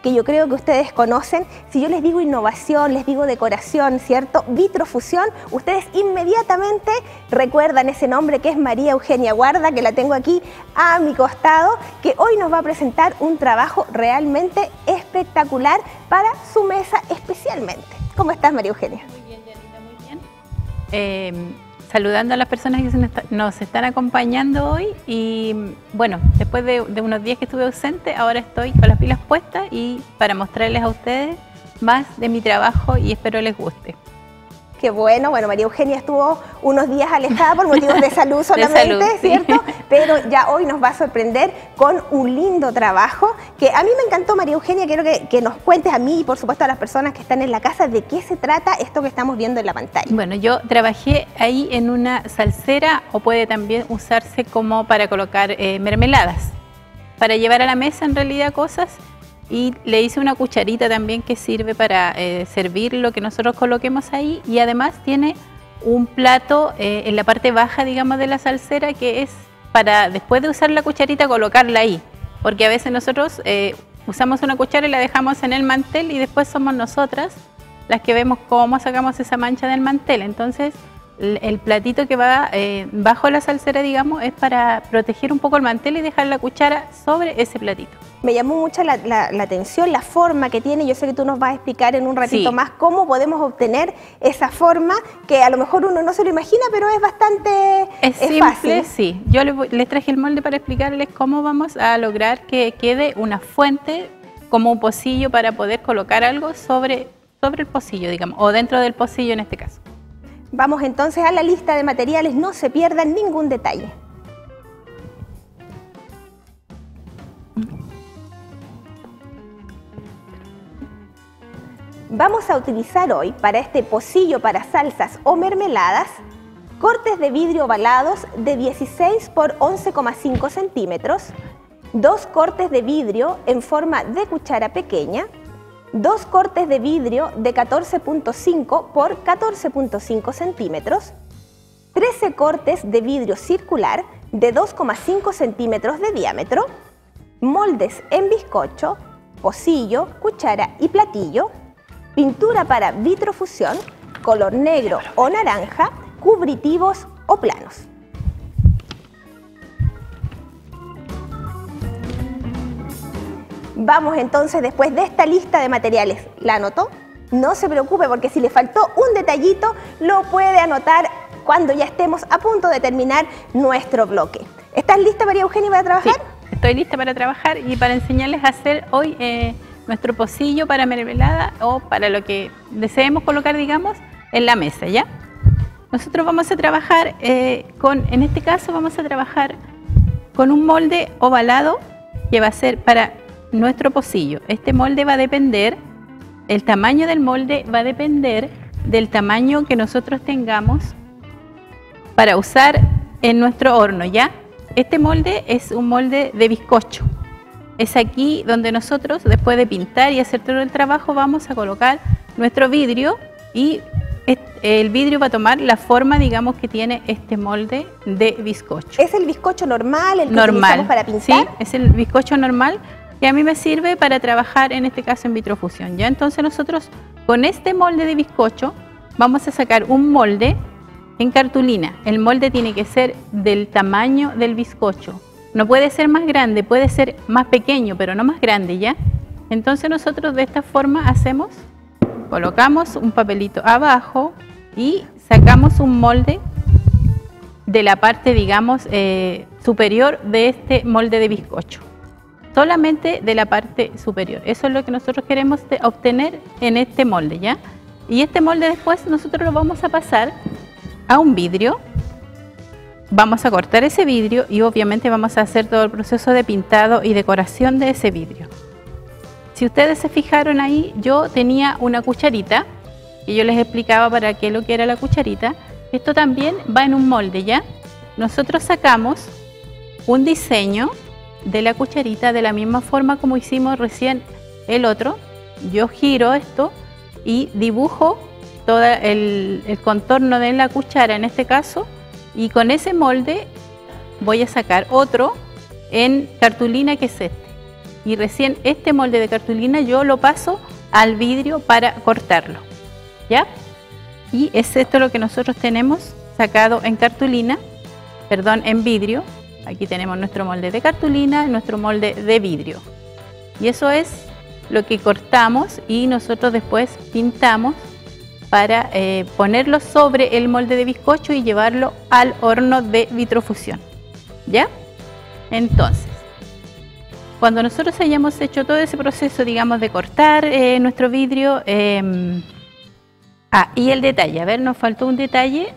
que yo creo que ustedes conocen. Si yo les digo innovación, les digo decoración, ¿cierto? Vitrofusión, ustedes inmediatamente recuerdan ese nombre, que es María Eugenia Guarda, que la tengo aquí a mi costado, que hoy nos va a presentar un trabajo realmente espectacular para su mesa especialmente. ¿Cómo estás, María Eugenia? Muy bien, Dianita, muy bien. Saludando a las personas que nos están acompañando hoy y bueno, después de unos días que estuve ausente, ahora estoy con las pilas puestas y para mostrarles a ustedes más de mi trabajo y espero les guste. Qué bueno. Bueno, María Eugenia estuvo unos días alejada por motivos de salud solamente, de salud, ¿cierto? Sí. Pero ya hoy nos va a sorprender con un lindo trabajo que a mí me encantó, María Eugenia. Quiero que nos cuentes a mí y por supuesto a las personas que están en la casa de qué se trata esto que estamos viendo en la pantalla. Bueno, yo trabajé ahí en una salsera o puede también usarse como para colocar mermeladas, para llevar a la mesa en realidad cosas. Y le hice una cucharita también que sirve para servir lo que nosotros coloquemos ahí, y además tiene un plato en la parte baja, digamos, de la salsera, que es para después de usar la cucharita colocarla ahí, porque a veces nosotros usamos una cuchara y la dejamos en el mantel y después somos nosotras las que vemos cómo sacamos esa mancha del mantel. Entonces el platito que va bajo la salsera, digamos, es para proteger un poco el mantel y dejar la cuchara sobre ese platito. Me llamó mucho la atención la forma que tiene. Yo sé que tú nos vas a explicar en un ratito más cómo podemos obtener esa forma, que a lo mejor uno no se lo imagina, pero es bastante simple, fácil. Sí. Yo les traje el molde para explicarles cómo vamos a lograr que quede una fuente como un pocillo para poder colocar algo sobre el pocillo, digamos, o dentro del pocillo en este caso. Vamos entonces a la lista de materiales, no se pierdan ningún detalle. Vamos a utilizar hoy para este pocillo para salsas o mermeladas cortes de vidrio ovalados de 16 por 11,5 centímetros, 2 cortes de vidrio en forma de cuchara pequeña, 2 cortes de vidrio de 14,5 por 14,5 centímetros, 13 cortes de vidrio circular de 2,5 centímetros de diámetro, moldes en bizcocho, pocillo, cuchara y platillo, pintura para vitrofusión, color negro o naranja, cubritivos o planos. Vamos entonces, después de esta lista de materiales, ¿la anotó? No se preocupe, porque si le faltó un detallito, lo puede anotar cuando ya estemos a punto de terminar nuestro bloque. ¿Estás lista, María Eugenia, para trabajar? Sí, estoy lista para trabajar y para enseñarles a hacer hoy nuestro pocillo para mermelada o para lo que deseemos colocar, digamos, en la mesa, ¿ya? Nosotros vamos a trabajar en este caso vamos a trabajar con un molde ovalado que va a ser para nuestro pocillo. Este molde va a depender, el tamaño del molde va a depender del tamaño que nosotros tengamos para usar en nuestro horno, ¿ya? Este molde es un molde de bizcocho. Es aquí donde nosotros, después de pintar y hacer todo el trabajo, vamos a colocar nuestro vidrio y el vidrio va a tomar la forma, digamos, que tiene este molde de bizcocho. ¿Es el bizcocho normal, el que utilizamos para pintar? Sí, es el bizcocho normal que a mí me sirve para trabajar, en este caso, en vitrofusión, ¿ya? Entonces nosotros con este molde de bizcocho vamos a sacar un molde en cartulina. El molde tiene que ser del tamaño del bizcocho. No puede ser más grande, puede ser más pequeño, pero no más grande, ¿ya? Entonces nosotros de esta forma hacemos, colocamos un papelito abajo y sacamos un molde de la parte, digamos, superior de este molde de bizcocho. Solamente de la parte superior. Eso es lo que nosotros queremos obtener en este molde, ¿ya? Y este molde después nosotros lo vamos a pasar a un vidrio. Vamos a cortar ese vidrio y obviamente vamos a hacer todo el proceso de pintado y decoración de ese vidrio. Si ustedes se fijaron ahí, yo tenía una cucharita y yo les explicaba para qué lo que era la cucharita. Esto también va en un molde, ¿ya? Nosotros sacamos un diseño de la cucharita de la misma forma como hicimos recién el otro. Yo giro esto y dibujo todo el contorno de la cuchara en este caso, y con ese molde voy a sacar otro en cartulina, que es este. y recién este molde de cartulina yo lo paso al vidrio para cortarlo, ¿ya? Y es esto lo que nosotros tenemos sacado en cartulina, perdón, en vidrio. Aquí tenemos nuestro molde de cartulina, nuestro molde de vidrio. Y eso es lo que cortamos y nosotros después pintamos para ponerlo sobre el molde de bizcocho y llevarlo al horno de vitrofusión, ¿ya? Entonces, cuando nosotros hayamos hecho todo ese proceso, digamos, de cortar nuestro vidrio, y el detalle, a ver, nos faltó un detalle.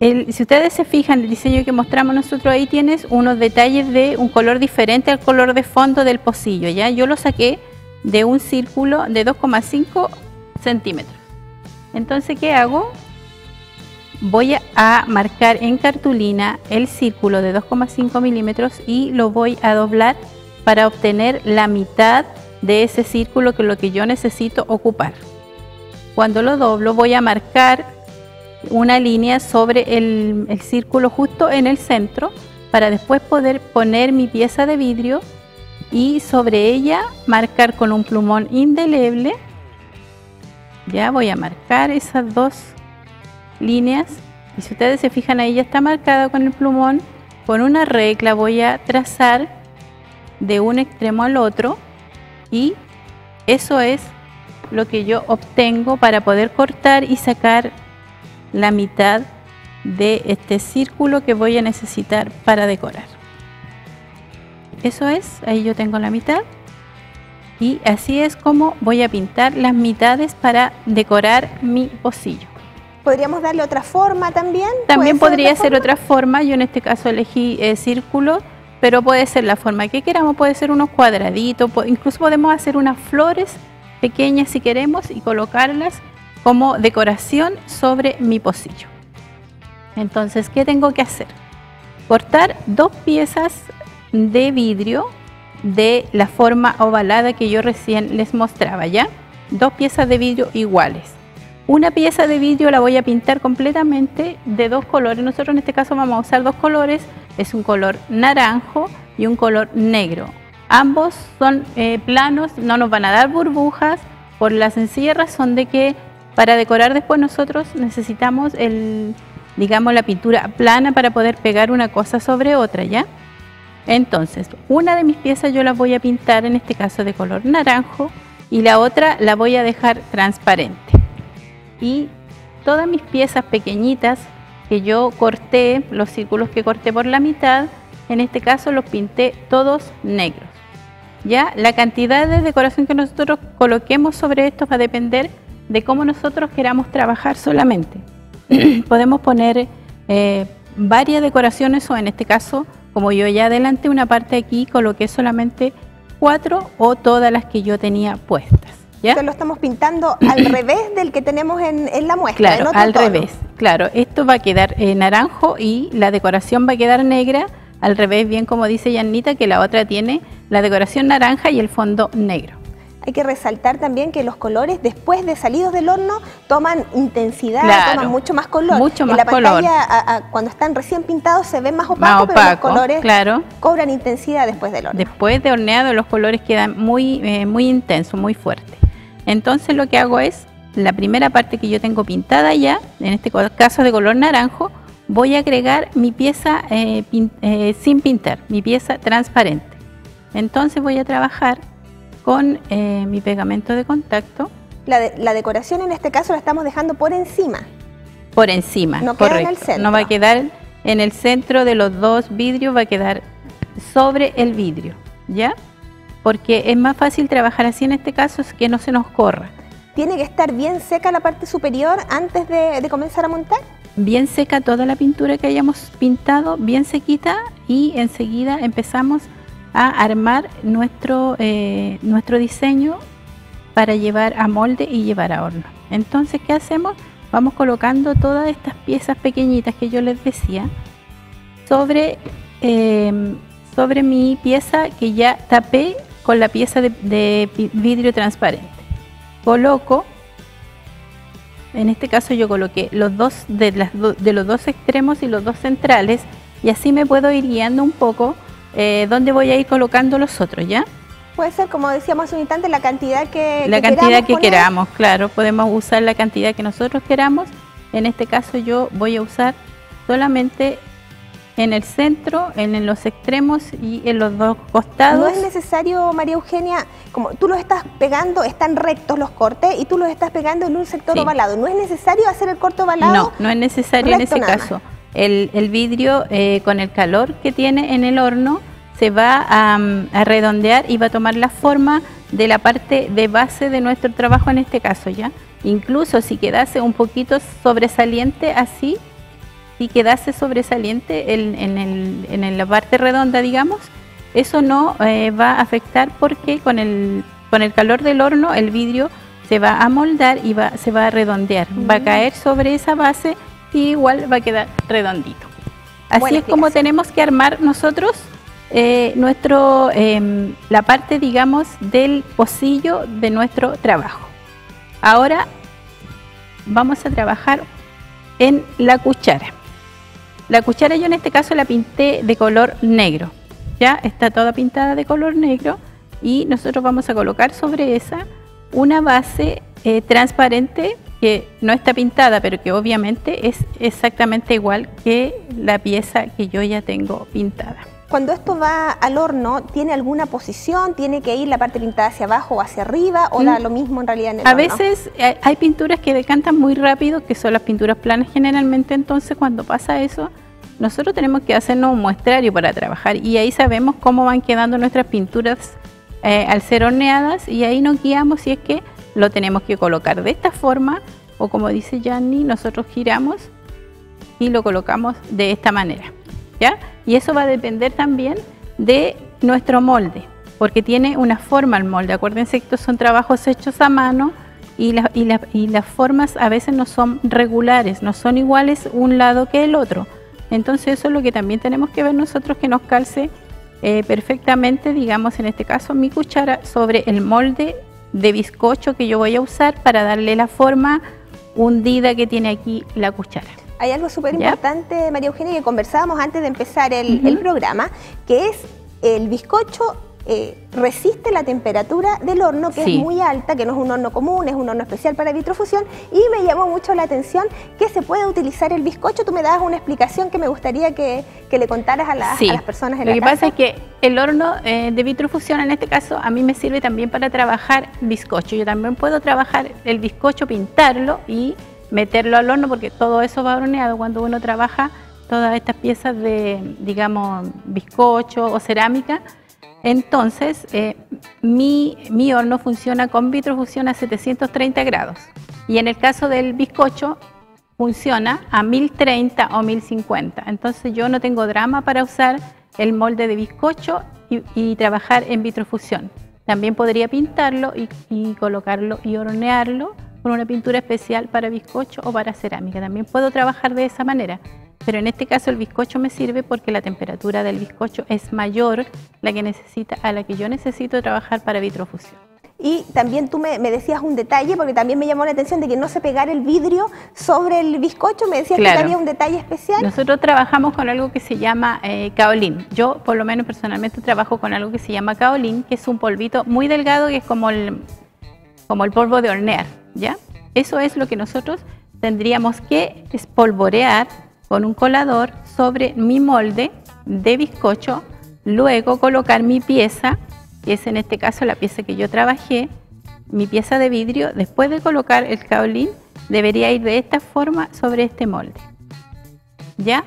Si ustedes se fijan, el diseño que mostramos nosotros ahí tienes unos detalles de un color diferente al color de fondo del pocillo, ¿ya? Yo lo saqué de un círculo de 2,5 centímetros. Entonces, ¿qué hago? Voy a marcar en cartulina el círculo de 2,5 milímetros y lo voy a doblar para obtener la mitad de ese círculo, que es lo que yo necesito ocupar. Cuando lo doblo, voy a marcar una línea sobre el círculo justo en el centro para después poder poner mi pieza de vidrio y sobre ella marcar con un plumón indeleble. Ya voy a marcar esas dos líneas y si ustedes se fijan, ahí ya está marcada con el plumón. Con una regla voy a trazar de un extremo al otro y eso es lo que yo obtengo para poder cortar y sacar la mitad de este círculo que voy a necesitar para decorar. Eso es, ahí yo tengo la mitad y así es como voy a pintar las mitades para decorar mi pocillo. ¿Podríamos darle otra forma también? También podría ser otra forma. Yo en este caso elegí círculo, pero puede ser la forma que queramos, puede ser unos cuadraditos, incluso podemos hacer unas flores pequeñas si queremos y colocarlas como decoración sobre mi pocillo. Entonces, ¿qué tengo que hacer? Cortar dos piezas de vidrio de la forma ovalada que yo recién les mostraba, ¿ya? Dos piezas de vidrio iguales. Una pieza de vidrio la voy a pintar completamente de dos colores. Nosotros en este caso vamos a usar dos colores, es un color naranjo y un color negro. Ambos son planos, no nos van a dar burbujas por la sencilla razón de que para decorar después nosotros necesitamos digamos la pintura plana para poder pegar una cosa sobre otra, ¿ya? Entonces, una de mis piezas yo la voy a pintar en este caso de color naranjo y la otra la voy a dejar transparente. Y todas mis piezas pequeñitas que yo corté, los círculos que corté por la mitad, en este caso los pinté todos negros. Ya la cantidad de decoración que nosotros coloquemos sobre esto va a depender de cómo nosotros queramos trabajar solamente. Podemos poner varias decoraciones o en este caso, como yo ya adelanté una parte aquí, coloqué solamente 4 o todas las que yo tenía puestas. ¿Ya? Entonces lo estamos pintando al revés del que tenemos en la muestra. Claro, al revés. Claro, esto va a quedar naranjo y la decoración va a quedar negra. Al revés, bien como dice Yanita, que la otra tiene la decoración naranja y el fondo negro. Hay que resaltar también que los colores después de salidos del horno toman intensidad, claro, toman mucho más color. Mucho más en la pantalla, color. Cuando están recién pintados se ven más opacos, pero los colores claro, cobran intensidad después del horno. Después de horneado los colores quedan muy intensos, muy fuertes. Entonces lo que hago es, la primera parte que yo tengo pintada ya, en este caso de color naranjo, voy a agregar mi pieza sin pintar, mi pieza transparente. Entonces voy a trabajar con mi pegamento de contacto. La decoración en este caso la estamos dejando por encima. Por encima, no correcto. Queda en el centro. No va a quedar en el centro de los dos vidrios, va a quedar sobre el vidrio, ¿ya? Porque es más fácil trabajar así en este caso, es que no se nos corra. ¿Tiene que estar bien seca la parte superior antes de comenzar a montar? Bien seca toda la pintura que hayamos pintado, bien sequita, y enseguida empezamos a armar nuestro diseño para llevar a molde y llevar a horno. Entonces, ¿qué hacemos? Vamos colocando todas estas piezas pequeñitas que yo les decía sobre mi pieza que ya tapé con la pieza de vidrio transparente. Coloco, en este caso yo coloqué los dos de los dos extremos y los dos centrales, y así me puedo ir guiando un poco dónde voy a ir colocando los otros, ¿ya? Puede ser, como decíamos hace un instante, la cantidad que queramos, claro, podemos usar la cantidad que nosotros queramos. En este caso yo voy a usar solamente en el centro, en los extremos y en los dos costados. No es necesario, María Eugenia, como tú los estás pegando, están rectos los cortes y tú los estás pegando en un sector ovalado. ¿No es necesario hacer el corte ovalado? No, no es necesario en ese caso. El vidrio con el calor que tiene en el horno se va a redondear y va a tomar la forma de la parte de base de nuestro trabajo en este caso, ¿ya? Incluso si quedase un poquito sobresaliente así, si quedase sobresaliente en la parte redonda, digamos, eso no va a afectar porque con el calor del horno el vidrio se va a moldar y se va a redondear, va a caer sobre esa base y igual va a quedar redondito. Así es como tenemos que armar nosotros la parte, digamos, del pocillo de nuestro trabajo. Ahora vamos a trabajar en la cuchara. La cuchara yo en este caso la pinté de color negro, ya está toda pintada de color negro y nosotros vamos a colocar sobre esa una base transparente que no está pintada, pero que obviamente es exactamente igual que la pieza que yo ya tengo pintada. Cuando esto va al horno, ¿tiene alguna posición? ¿Tiene que ir la parte pintada hacia abajo o hacia arriba? ¿O da lo mismo en realidad en el horno? A veces hay pinturas que decantan muy rápido, que son las pinturas planas generalmente, entonces cuando pasa eso, nosotros tenemos que hacernos un muestrario para trabajar y ahí sabemos cómo van quedando nuestras pinturas al ser horneadas y ahí nos guiamos si es que lo tenemos que colocar de esta forma o como dice Yanni, nosotros giramos y lo colocamos de esta manera, ¿ya? Y eso va a depender también de nuestro molde, porque tiene una forma el molde. Acuérdense que estos son trabajos hechos a mano y las formas a veces no son regulares, no son iguales un lado que el otro. Entonces eso es lo que también tenemos que ver nosotros, que nos calce perfectamente, digamos en este caso mi cuchara, sobre el molde de bizcocho que yo voy a usar para darle la forma hundida que tiene aquí la cuchara. Hay algo súper importante, María Eugenia, que conversábamos antes de empezar el programa, que es el bizcocho resiste la temperatura del horno, que es muy alta, que no es un horno común, es un horno especial para vitrofusión, y me llamó mucho la atención que se puede utilizar el bizcocho. Tú me dabas una explicación que me gustaría que le contaras a las personas en la casa. Lo que pasa es que el horno de vitrofusión, en este caso, a mí me sirve también para trabajar bizcocho. Yo también puedo trabajar el bizcocho, pintarlo y meterlo al horno, porque todo eso va horneado cuando uno trabaja todas estas piezas de, digamos, bizcocho o cerámica. Entonces, mi horno funciona con vitrofusión a 730 grados y en el caso del bizcocho funciona a 1030 o 1050. Entonces yo no tengo drama para usar el molde de bizcocho y trabajar en vitrofusión. También podría pintarlo y colocarlo y hornearlo con una pintura especial para bizcocho o para cerámica. También puedo trabajar de esa manera. Pero en este caso el bizcocho me sirve porque la temperatura del bizcocho es mayor a la que yo necesito trabajar para vitrofusión. Y también tú me decías un detalle, porque también me llamó la atención de que no se pegara el vidrio sobre el bizcocho. Me decías que había un detalle especial. Nosotros trabajamos con algo que se llama kaolin. Yo por lo menos personalmente trabajo con algo que se llama kaolin, que es un polvito muy delgado que es como el polvo de hornear, ¿ya? Eso es lo que nosotros tendríamos que espolvorear con un colador sobre mi molde de bizcocho, luego colocar mi pieza, que es en este caso la pieza que yo trabajé, mi pieza de vidrio. Después de colocar el kaolin, debería ir de esta forma sobre este molde, ¿ya?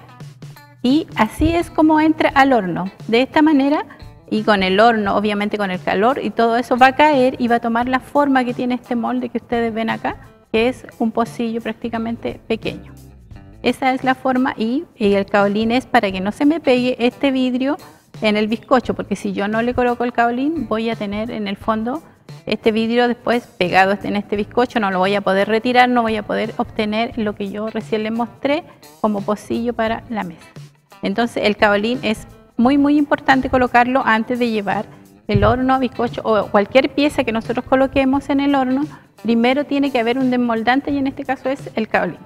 Y así es como entra al horno, de esta manera, y con el horno, obviamente con el calor y todo eso va a caer y va a tomar la forma que tiene este molde que ustedes ven acá, que es un pocillo prácticamente pequeño. Esa es la forma y el kaolin es para que no se me pegue este vidrio en el bizcocho, porque si yo no le coloco el kaolin voy a tener en el fondo este vidrio después pegado en este bizcocho, no lo voy a poder retirar, no voy a poder obtener lo que yo recién les mostré como pocillo para la mesa. Entonces el kaolin es muy importante colocarlo antes de llevar el horno a bizcocho o cualquier pieza que nosotros coloquemos en el horno. Primero tiene que haber un desmoldante y en este caso es el kaolin.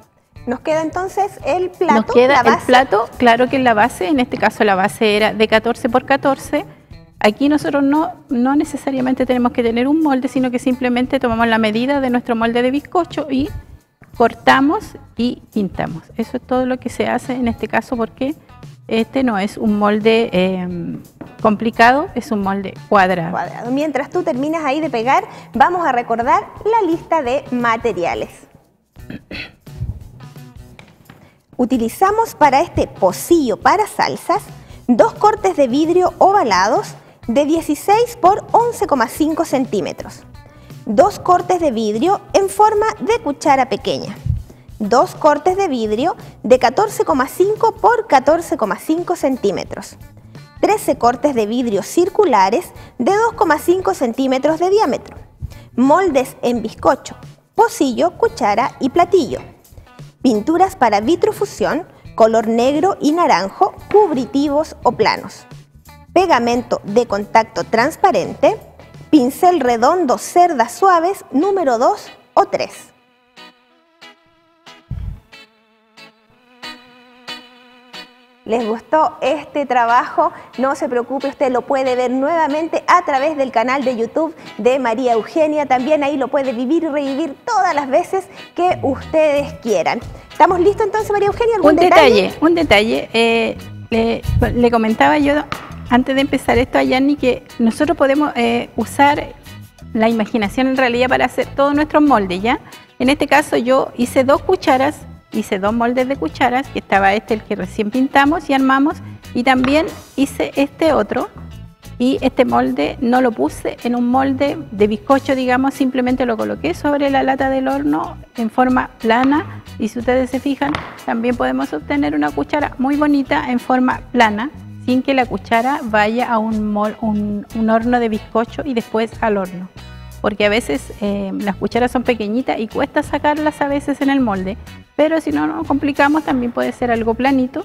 Nos queda entonces el plato. Nos queda el plato, claro que la base, en este caso la base era de 14 por 14 Aquí nosotros no necesariamente tenemos que tener un molde, sino que simplemente tomamos la medida de nuestro molde de bizcocho y cortamos y pintamos. Eso es todo lo que se hace en este caso, porque este no es un molde complicado, es un molde cuadrado. Mientras tú terminas ahí de pegar, vamos a recordar la lista de materiales. Utilizamos para este pocillo para salsas 2 cortes de vidrio ovalados de 16 por 11,5 centímetros, 2 cortes de vidrio en forma de cuchara pequeña, 2 cortes de vidrio de 14,5 por 14,5 centímetros, 13 cortes de vidrio circulares de 2,5 centímetros de diámetro, moldes en bizcocho, pocillo, cuchara y platillo, pinturas para vitrofusión, color negro y naranjo, cubritivos o planos, pegamento de contacto transparente, pincel redondo, cerdas suaves, número 2 o 3. ¿Les gustó este trabajo? No se preocupe, usted lo puede ver nuevamente a través del canal de YouTube de María Eugenia. También ahí lo puede vivir y revivir todas las veces que ustedes quieran. ¿Estamos listos entonces, María Eugenia? Un detalle. Le comentaba yo antes de empezar esto a Yanni que nosotros podemos usar la imaginación en realidad para hacer todos nuestros moldes, ¿ya? En este caso yo hice 2 cucharas, hice 2 moldes de cucharas, que estaba este el que recién pintamos y armamos, y también hice este otro, y este molde no lo puse en un molde de bizcocho, digamos, simplemente lo coloqué sobre la lata del horno en forma plana, y si ustedes se fijan, también podemos obtener una cuchara muy bonita en forma plana, sin que la cuchara vaya a un horno de bizcocho y después al horno. Porque a veces las cucharas son pequeñitas y cuesta sacarlas a veces en el molde, pero si no nos complicamos también puede ser algo planito